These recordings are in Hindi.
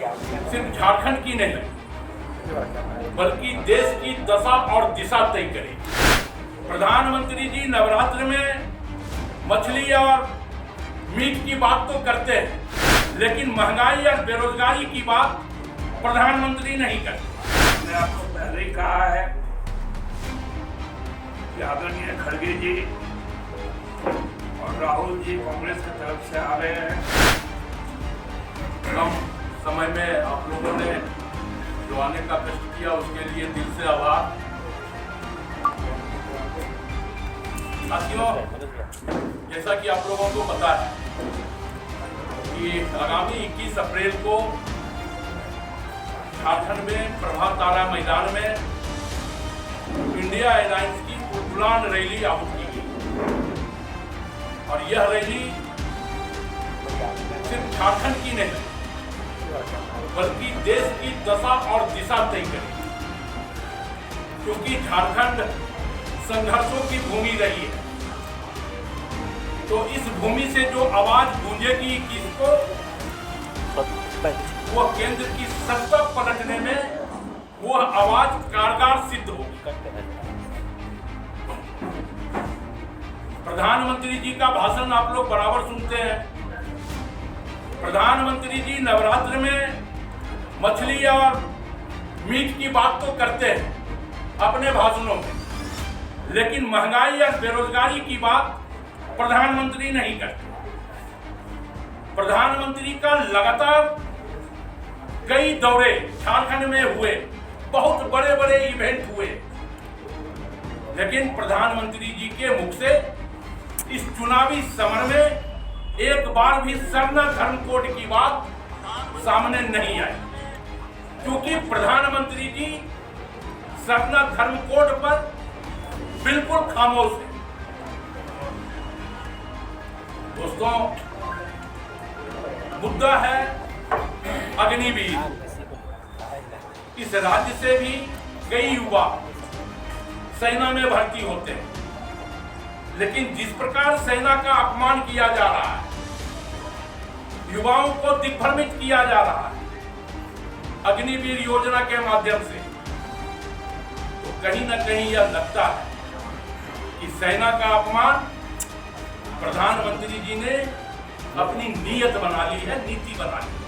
सिर्फ झारखंड की नहीं बल्कि देश की दशा और दिशा तय करे। प्रधानमंत्री जी नवरात्र में मछली और मीट की बात तो करते हैं, लेकिन महंगाई और बेरोजगारी की बात प्रधानमंत्री नहीं करते। मैंने आपको पहले ही कहा है कि आदरणीय खड़गे जी और राहुल जी कांग्रेस की तरफ से आ रहे हैं। कम समय में आप लोगों ने जो आने का कष्ट किया उसके लिए दिल से आभार। साथियों, जैसा कि आप लोगों को पता है कि आगामी 21 अप्रैल को झारखंड में प्रभात तारा मैदान में इंडिया अलायंस की उड़ान रैली आहूत की गई और यह रैली सिर्फ झारखंड की नहीं बल्कि देश की दशा और दिशा तय करेगी, क्योंकि झारखंड संघर्षों की भूमि रही है। तो इस भूमि से जो आवाज गूंजेगी किसको, वह केंद्र की सत्ता पलटने में वह आवाज कारगर सिद्ध होगी। प्रधानमंत्री जी का भाषण आप लोग बराबर सुनते हैं। प्रधानमंत्री जी नवरात्र में मछली और मीट की बात तो करते हैं अपने भाषणों में, लेकिन महंगाई और बेरोजगारी की बात प्रधानमंत्री नहीं करते। प्रधानमंत्री का लगातार कई दौरे झारखंड में हुए, बहुत बड़े बड़े इवेंट हुए, लेकिन प्रधानमंत्री जी के मुख से इस चुनावी समर में एक बार भी सरना धर्म कोड की बात सामने नहीं आई, क्योंकि प्रधानमंत्री जी सरना धर्म कोड पर बिल्कुल खामोश है। दोस्तों, मुद्दा है अग्निवीर। इस राज्य से भी कई युवा सेना में भर्ती होते हैं, लेकिन जिस प्रकार सेना का अपमान किया जा रहा है, युवाओं को दिग्भ्रमित किया जा रहा है अग्निवीर योजना के माध्यम से, तो कहीं ना कहीं यह लगता है कि सेना का अपमान प्रधानमंत्री जी ने अपनी नीयत बना ली है, नीति बना ली।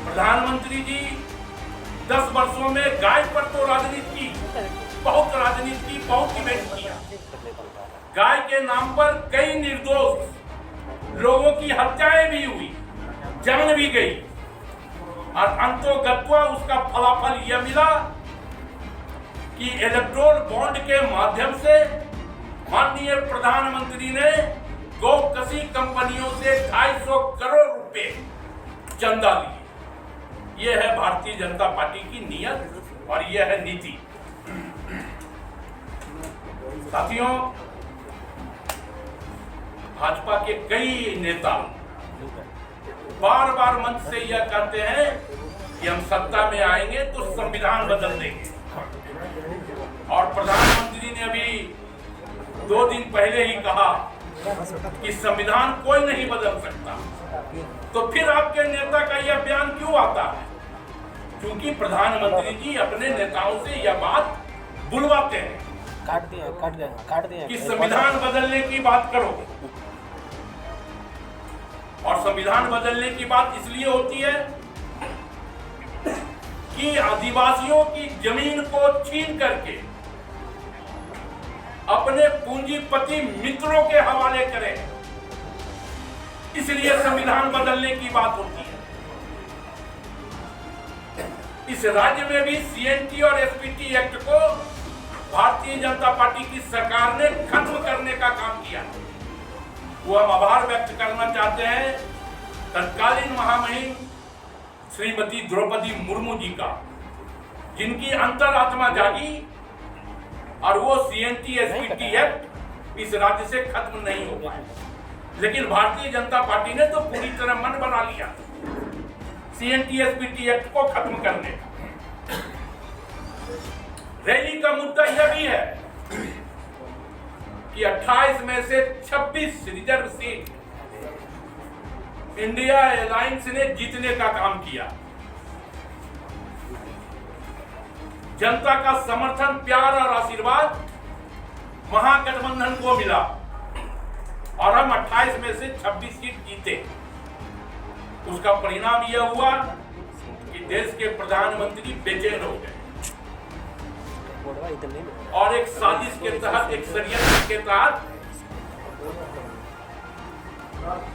प्रधानमंत्री जी 10 वर्षों में गाय पर तो राजनीति की, बहुत राजनीति की, बहुत इवेंट किया। गाय के नाम पर कई निर्दोष लोगों की हत्याएं भी हुई, जान भी गई, और अंतोगत्वा उसका फलाफल यह मिला कि इलेक्ट्रोल बॉन्ड के माध्यम से माननीय प्रधानमंत्री ने गौकसी कंपनियों से 250 करोड़ रुपए चंदा लिए। यह है भारतीय जनता पार्टी की नीयत और यह है नीति। साथियों, भाजपा के कई नेता बार बार मंच से यह कहते हैं कि हम सत्ता में आएंगे तो संविधान बदल देंगे, और प्रधानमंत्री ने अभी 2 दिन पहले ही कहा कि संविधान कोई नहीं बदल सकता। तो फिर आपके नेता का यह बयान क्यों आता है? क्योंकि प्रधानमंत्री जी अपने नेताओं से यह बात बुलवाते हैं काट दिया कि संविधान बदलने की बात करो। और संविधान बदलने की बात इसलिए होती है कि आदिवासियों की जमीन को छीन करके अपने पूंजीपति मित्रों के हवाले करें, इसलिए संविधान बदलने की बात होती है। इस राज्य में भी सीएनटी और एसपीटी एक्ट को भारतीय जनता पार्टी की सरकार ने खत्म करने का काम किया। वो हम आभार व्यक्त करना चाहते हैं तत्कालीन महामहिम श्रीमती द्रौपदी मुर्मू जी का, जिनकी अंतरात्मा जागी और वो सीएनटी एसपीटी एक्ट इस राज्य से खत्म नहीं हो पाए। लेकिन भारतीय जनता पार्टी ने तो पूरी तरह मन बना लिया सीएनटी एसपीटी एक्ट को खत्म करने का। रैली का मुद्दा यह भी है कि 28 में से 26 रिजर्व सीट इंडिया अलायंस ने जीतने का काम किया। जनता का समर्थन, प्यार और आशीर्वाद महागठबंधन को मिला और हम 28 में से 26 सीट जीते। उसका परिणाम यह हुआ कि देश के प्रधानमंत्री बेचैन हो गए और एक साजिश के तहत, एक षड्यंत्र के तहत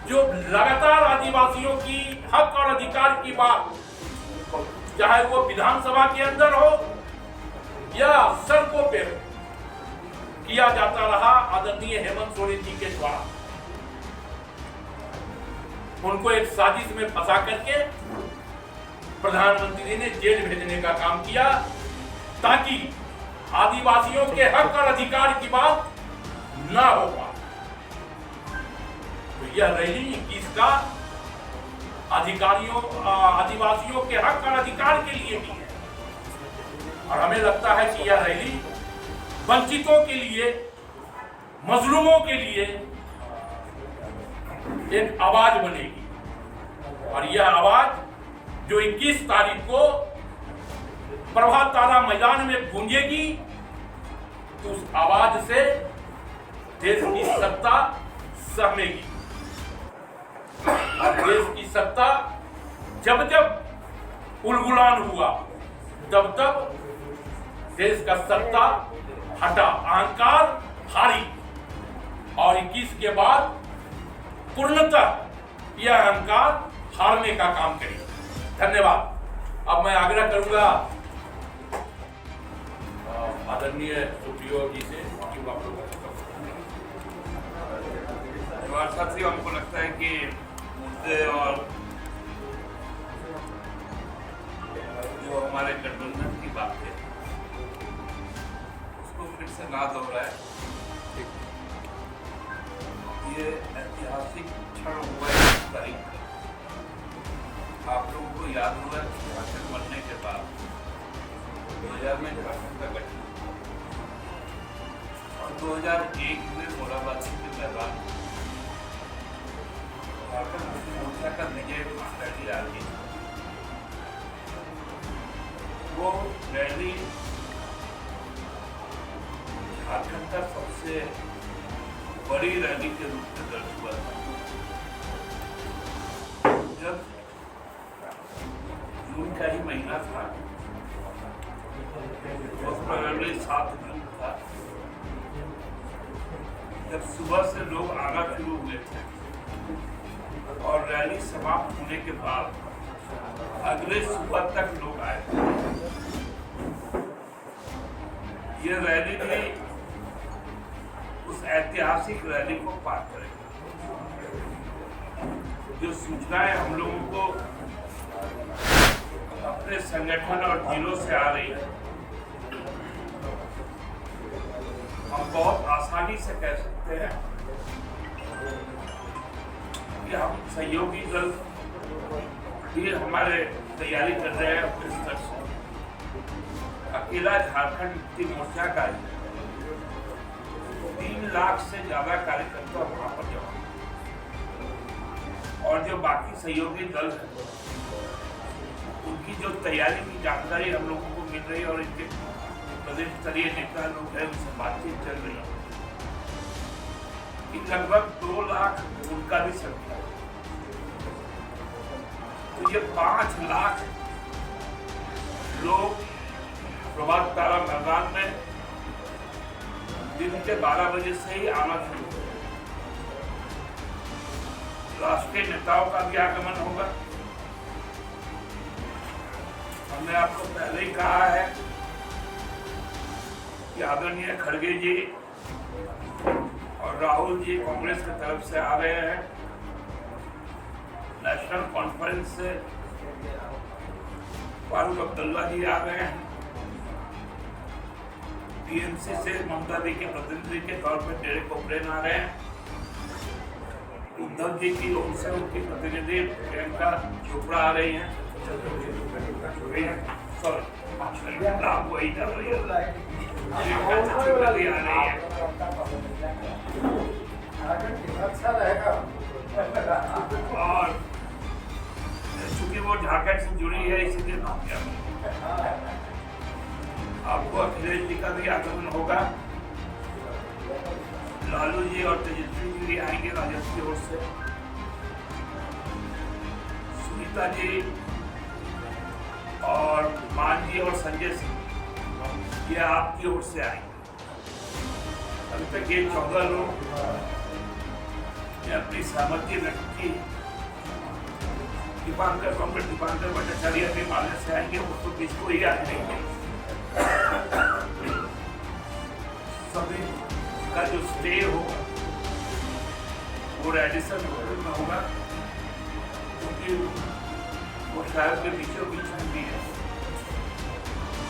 जो लगातार आदिवासियों की हक और अधिकार की बात, चाहे वो विधानसभा के अंदर हो या सड़कों पे किया जाता रहा, आदरणीय हेमंत सोरेन जी के द्वारा उनको एक साजिश में फंसा करके प्रधानमंत्री ने जेल भेजने का काम किया ताकि आदिवासियों के हक और अधिकार की बात ना हो पाए। तो यह रैली 21 का आदिवासियों के हक और अधिकार के लिए भी है और हमें लगता है कि यह रैली वंचितों के लिए, मजलूमों के लिए एक आवाज बनेगी और यह आवाज जो 21 तारीख को प्रभात तारा मैदान में गूंजेगी, तो उस आवाज से देश की सत्ता सहमेगी। और देश की सत्ता जब जब उलगुलान हुआ तब तब देश का सत्ता हटा, अहंकार हारी और 21 के बाद पूर्णतः यह अहंकार हारने का काम करेगी। धन्यवाद। अब मैं आग्रह करूंगा आदरणीय सुप्रियो जी से साथियों, हमको लगता है कि मुद्दे और जो हमारे गठबंधन की बात है उसको फिर से ना दोहराए। ये ऐतिहासिक क्षण हुआ है 21 तारीख का। आप लोगों को याद होगा कि झारखंड बनने के बाद 2000 में झारखंड का गठन और 2001 में मोराबादी के मैदान झारखंड मुक्ति मोर्चा का विजय रैली आ रही। वो रैली झारखंड का सबसे बड़ी रैली के रूप में दर्ज हुआ था। जब जून का ही महीना था, उसमें रैली 7 जून था, जब सुबह से लोग आना शुरू हुए थे और रैली समाप्त होने के बाद अगले सुबह तक लोग आए थे। ये रैली भी उस ऐतिहासिक रैली को पार करेगी। जो सूचनाएं हम लोगों को अपने संगठन और जिलों से आ रही है, हम बहुत आसानी से कह सकते हैं कि हम सहयोगी दल भी हमारे तैयारी कर रहे हैं अपने स्तर से। अकेला झारखंड मुक्ति मोर्चा का 3 लाख से ज्यादा कार्यकर्ता वहां पर जमा, और जो बाकी सहयोगी दल है उनकी जो तैयारी की जानकारी हम लोगों को मिल रही है और इनके प्रदेश स्तरीय नेता लोग हैं उनसे बातचीत चल रही है कि लगभग 2 लाख उनका भी संख्या। तो ये 5 लाख लोग प्रभात तारा मैदान में दिन के 12 बजे से ही आना शुरू हो। राष्ट्रीय नेताओं का भी आगमन होगा। हमने आपको पहले ही कहा है कि आदरणीय खड़गे जी और राहुल जी कांग्रेस की तरफ से आ रहे हैं, नेशनल कॉन्फ्रेंस से फारूक अब्दुल्ला जी आ रहे हैं, टीएमसी से ममता दी के प्रतिनिधि के तौर पर डेरेक ओब्रेन आ रहे हैं, उद्धव जी की ओर से उनकी प्रतिनिधि प्रियंका चोपड़ा आ रही हैं, वही कर रही है, अच्छा रहेगा। और वो झारखंड से जुड़ी है, इसीलिए नाम दिया मैंने। आपको अखिलेश जी का भी आगमन होगा, लालू जी और तेजस्वी जी भी आएंगे राजद की ओर से, सुनीता जी और मान जी और संजय सिंह ये आपकी ओर से आएंगे। अभी तक ये 14 लोग ने अपनी सहमति व्यक्त की। दीपांकर भट्टाचार्य भी माले से आएंगे, वो तो बीच को ही आ जाएंगे। सभी का जो स्टे होगा वो रेडिसन होटल में होगा, क्योंकि वो शहर के बीचों बीच में भी है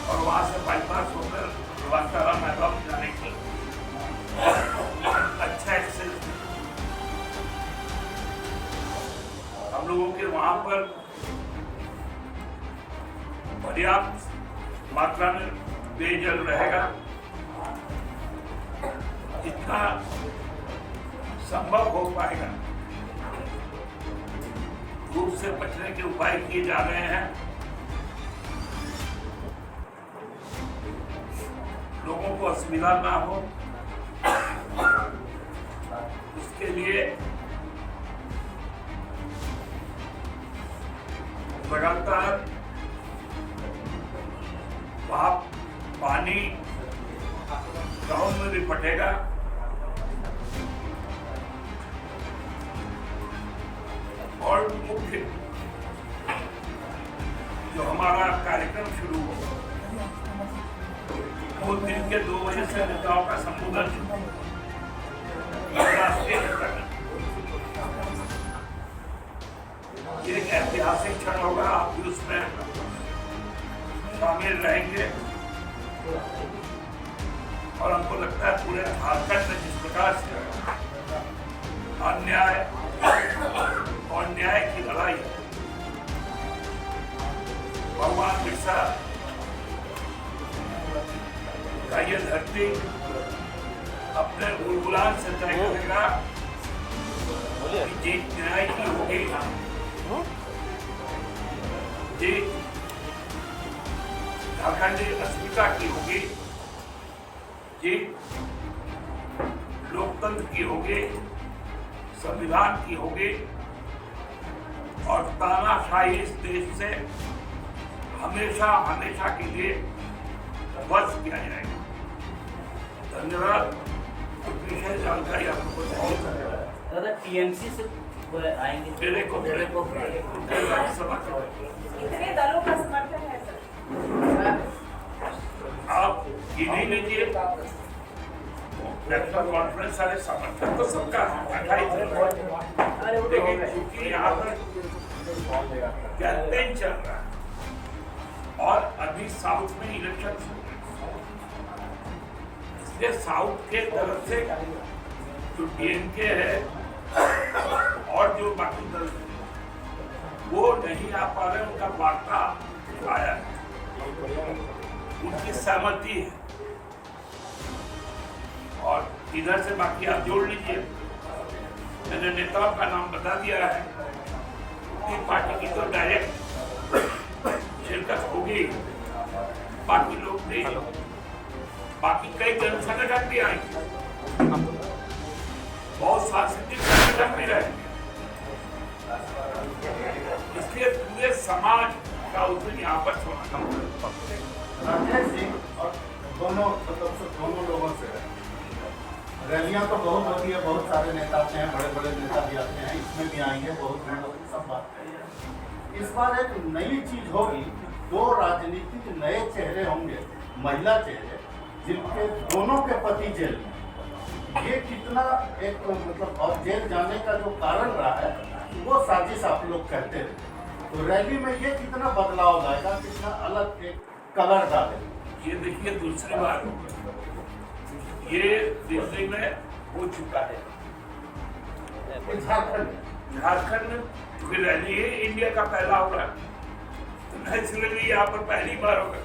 और वहां से बाईपास होकर वातारा मैदान जाने की अच्छा एक्सेस। हम लोगों के वहां पर पर्याप्त मात्रा में पेयजल रहेगा, जितना संभव हो पाएगा। धूप से बचने के उपाय किए जा रहे हैं। लोगों को असुविधा ना हो, उसके लिए लगातार वहां पानी गांव में भी पटेगा और मुख्य जो हमारा कार्यक्रम शुरू होगा वो दिन के 2 बजे से नेताओं का संबोधन राष्ट्रीय नेता का। ये एक ऐतिहासिक क्षण होगा, आप भी उसमें शामिल रहेंगे और हमको लगता है पूरे झारखंड में जिस प्रकार से अन्याय और न्याय की लड़ाई भगवान बिरसा का ये धरती अपने गुलगुलान से तय करेगा कि जीत न्याय की होगी, जीत झारखंडी अस्मिता की होगी, जीत लोकतंत्र की होगी, संविधान की होगी और तानाशाही इस देश से हमेशा हमेशा के लिए ध्वस्त किया जाएगा। धन्यवाद। विशेष जानकारी आपको दादा टीएमसी से आएंगे, मेरे को कितने दलों का समर्थन है सर? आप गिने लीजिए, नेशनल कॉन्फ्रेंस वाले समर्थन तो सबका है, लेकिन चूंकि यहाँ पर कैंपेन चल रहा है और अभी साउथ में इलेक्शन हो रहे हैं, इसलिए साउथ के तरफ से जो डीएमके है और जो बाकी दल वो नहीं आ पा रहे, उनका वार्ता आया है, उनकी सहमति है और इधर से बाकी आप जोड़ लीजिए। मैंने नेताओं का नाम बता दिया है, उनकी पार्टी की तो डायरेक्ट शिरकत होगी, बाकी लोग नहीं, बाकी कई जन संगठन भी आएंगे, बहुत सांस्कृतिक संगठन भी रहेंगे, इसलिए पूरे समाज का उस यहाँ पर राजेश जी और दोनों लोगों से रैलियां तो बहुत होती है, बहुत सारे नेता आते हैं, बड़े बड़े नेता भी आते हैं, इसमें भी आएंगे, बहुत सब बात है। इस बार एक नई चीज होगी, 2 राजनीतिक नए चेहरे होंगे, महिला चेहरे, जिनके दोनों के पति जेल में। ये कितना एक मतलब और जेल जाने का जो कारण रहा है वो साजिश आप लोग कहते हैं, तो रैली में ये कितना बदलाव लाएगा, कितना अलग एक कलर डालेगा? ये देखिए दूसरी बार ये दिल्ली में हो चुका है, झारखंड में क्योंकि रैली है इंडिया का पहला हो रहा है, तो नेचुरली यहाँ पर पहली बार होगा।